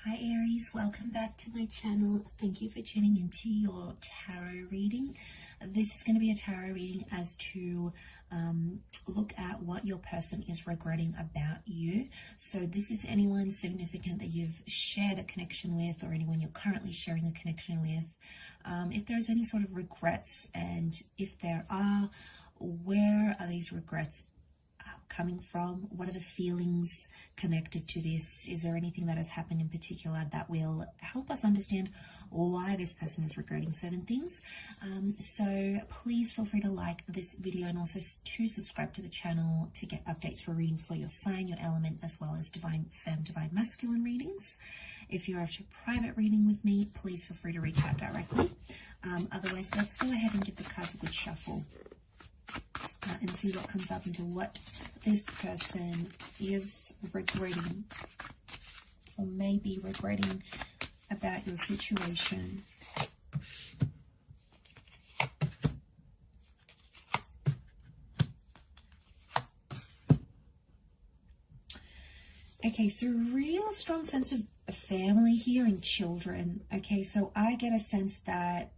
Hi Aries, welcome back to my channel. Thank you for tuning into your tarot reading. This is going to be a tarot reading as to look at what your person is regretting about you. So this is anyone significant that you've shared a connection with, or anyone you're currently sharing a connection with. If there's any sort of regrets, and if there are, where are these regrets coming from? What are the feelings connected to this? Is there anything that has happened in particular that will help us understand why this person is regretting certain things? So please feel free to like this video, and also to subscribe to the channel to get updates for readings for your sign, your element, as well as divine femme, divine masculine readings. If you're after a private reading with me, please feel free to reach out directly. Otherwise, let's go ahead and give the cards a good shuffle. And see what comes up into what this person is regretting, or maybe regretting about your situation. Okay, so real strong sense of family here and children. Okay, so I get a sense that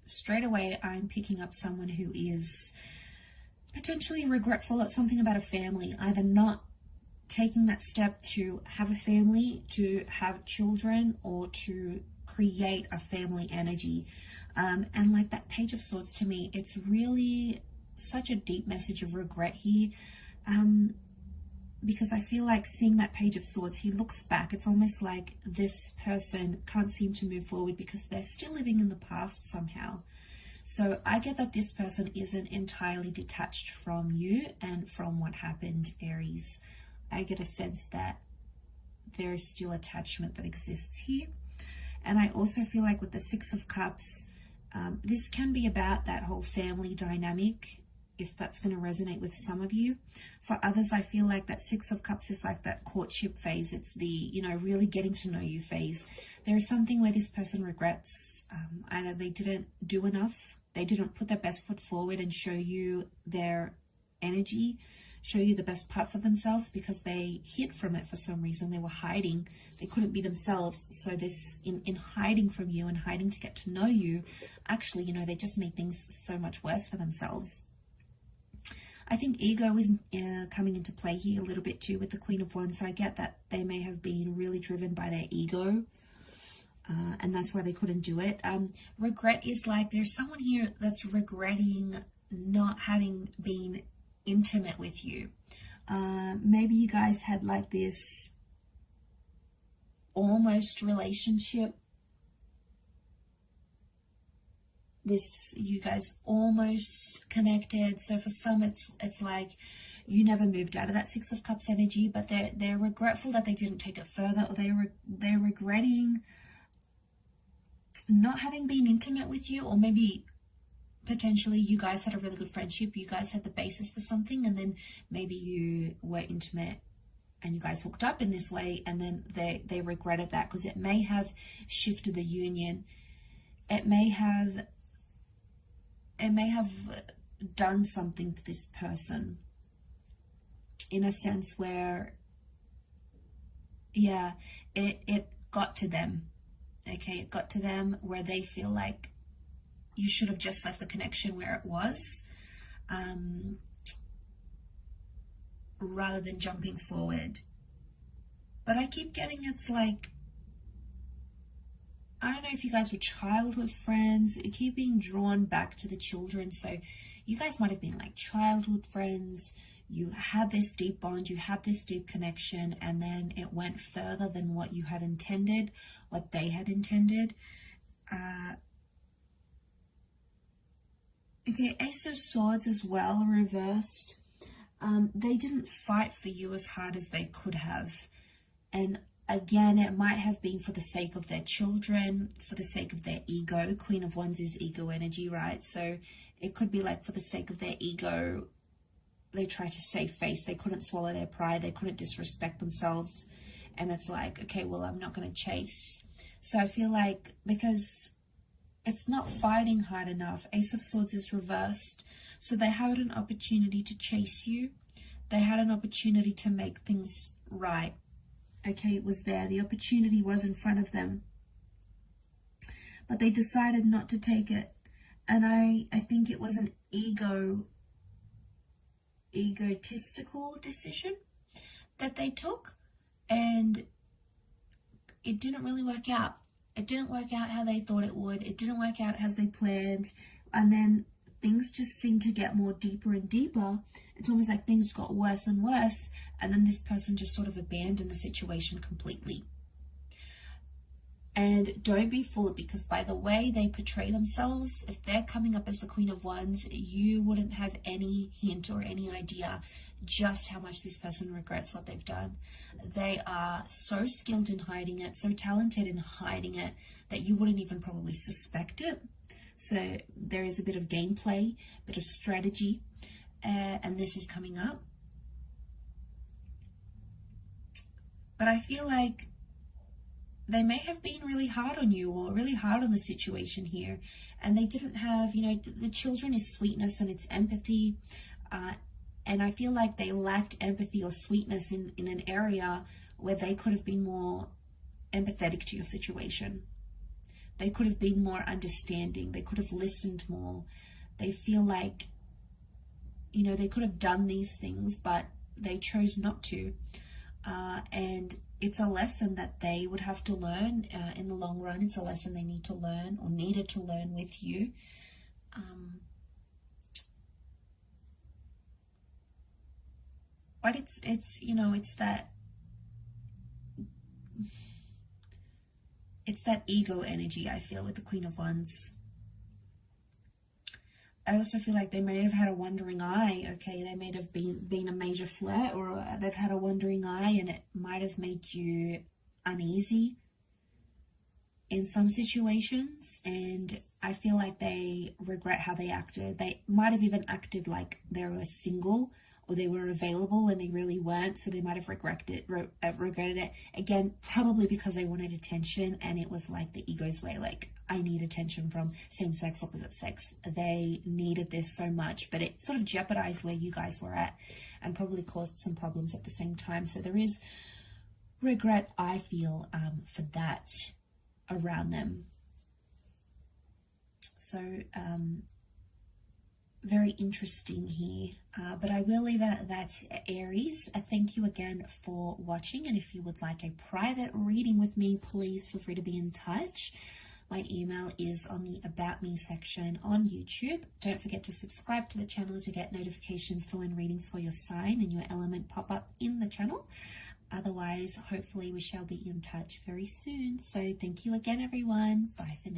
straight away I'm picking up someone who is potentially regretful of something about a family, either not taking that step to have a family, to have children, or to create a family energy. And like that Page of Swords, to me, it's really such a deep message of regret here. Because I feel like seeing that Page of Swords, he looks back. It's almost like this person can't seem to move forward because they're still living in the past somehow. So I get that this person isn't entirely detached from you and from what happened, Aries. I get a sense that there is still attachment that exists here. And I also feel like with the Six of Cups, this can be about that whole family dynamic, if that's going to resonate with some of you. For others, I feel like that Six of Cups is like that courtship phase. It's the, really getting to know you phase. There is something where this person regrets either they didn't do enough, they didn't put their best foot forward and show you their energy, show you the best parts of themselves, because they hid from it for some reason. They were hiding. They couldn't be themselves. So this, in hiding from you and hiding to get to know you, actually, they just made things so much worse for themselves. I think ego is coming into play here a little bit too with the Queen of Wands. So I get that they may have been really driven by their ego, and that's why they couldn't do it. Regret is like there's someone here that's regretting not having been intimate with you. Maybe you guys had like this almost relationship. You guys almost connected. So for some, it's like you never moved out of that Six of Cups energy, but they're regretful that they didn't take it further, or they're regretting not having been intimate with you, or maybe potentially you guys had a really good friendship. You guys had the basis for something, and then maybe you were intimate and you guys hooked up in this way, and then they regretted that because it may have shifted the union. It may have done something to this person in a sense where, yeah, it got to them. Okay, it got to them where they feel like you should have just left the connection where it was, rather than jumping forward. But I keep getting, it's like, I don't know if you guys were childhood friends. It keep being drawn back to the children. So you guys might have been like childhood friends. You had this deep bond, you had this deep connection, and then it went further than what you had intended, what they had intended. Okay, Ace of Swords as well, reversed. They didn't fight for you as hard as they could have. And again, it might have been for the sake of their children, for the sake of their ego. Queen of Wands is ego energy, right? So it could be like for the sake of their ego, they try to save face. They couldn't swallow their pride. They couldn't disrespect themselves. And it's like, okay, well, I'm not going to chase. So I feel like because it's not fighting hard enough, Ace of Swords is reversed. So they had an opportunity to chase you. They had an opportunity to make things right. okay, was there. The opportunity was in front of them, but they decided not to take it. And I think it was an egotistical decision that they took, and it didn't really work out. It didn't work out how they thought it would. It didn't work out as they planned. And then things just seemed to get more deeper and deeper. It's almost like things got worse and worse. And then this person just sort of abandoned the situation completely. And don't be fooled, because by the way they portray themselves, if they're coming up as the Queen of Wands, you wouldn't have any hint or any idea just how much this person regrets what they've done. They are so skilled in hiding it, so talented in hiding it, that you wouldn't even probably suspect it. So there is a bit of gameplay, a bit of strategy, and this is coming up. But I feel like they may have been really hard on you, or really hard on the situation here, and they didn't have, you know, the children is sweetness and it's empathy, and I feel like they lacked empathy or sweetness in an area where they could have been more empathetic to your situation. They could have been more understanding. They could have listened more. They feel like, you know, they could have done these things, but they chose not to. And it's a lesson that they would have to learn in the long run. It's a lesson they need to learn, or needed to learn with you. But it's you know, it's that ego energy, I feel, with the Queen of Wands. I also feel like they may have had a wandering eye, okay? They may have been a major flirt, or they've had a wandering eye, and it might have made you uneasy in some situations. And I feel like they regret how they acted. They might have even acted like they were single, or they were available when they really weren't, so they might have regretted it. Again, probably because they wanted attention, and it was like the ego's way, like, I need attention from same sex, opposite sex. They needed this so much, but it sort of jeopardized where you guys were at, and probably caused some problems at the same time. So there is regret, I feel, for that around them. So, very interesting here, but I will leave it at that, Aries. Thank you again for watching, and if you would like a private reading with me, please feel free to be in touch. My email is on the About Me section on YouTube. Don't forget to subscribe to the channel to get notifications for when readings for your sign and your element pop up in the channel. Otherwise, hopefully we shall be in touch very soon. So thank you again, everyone. Bye for now.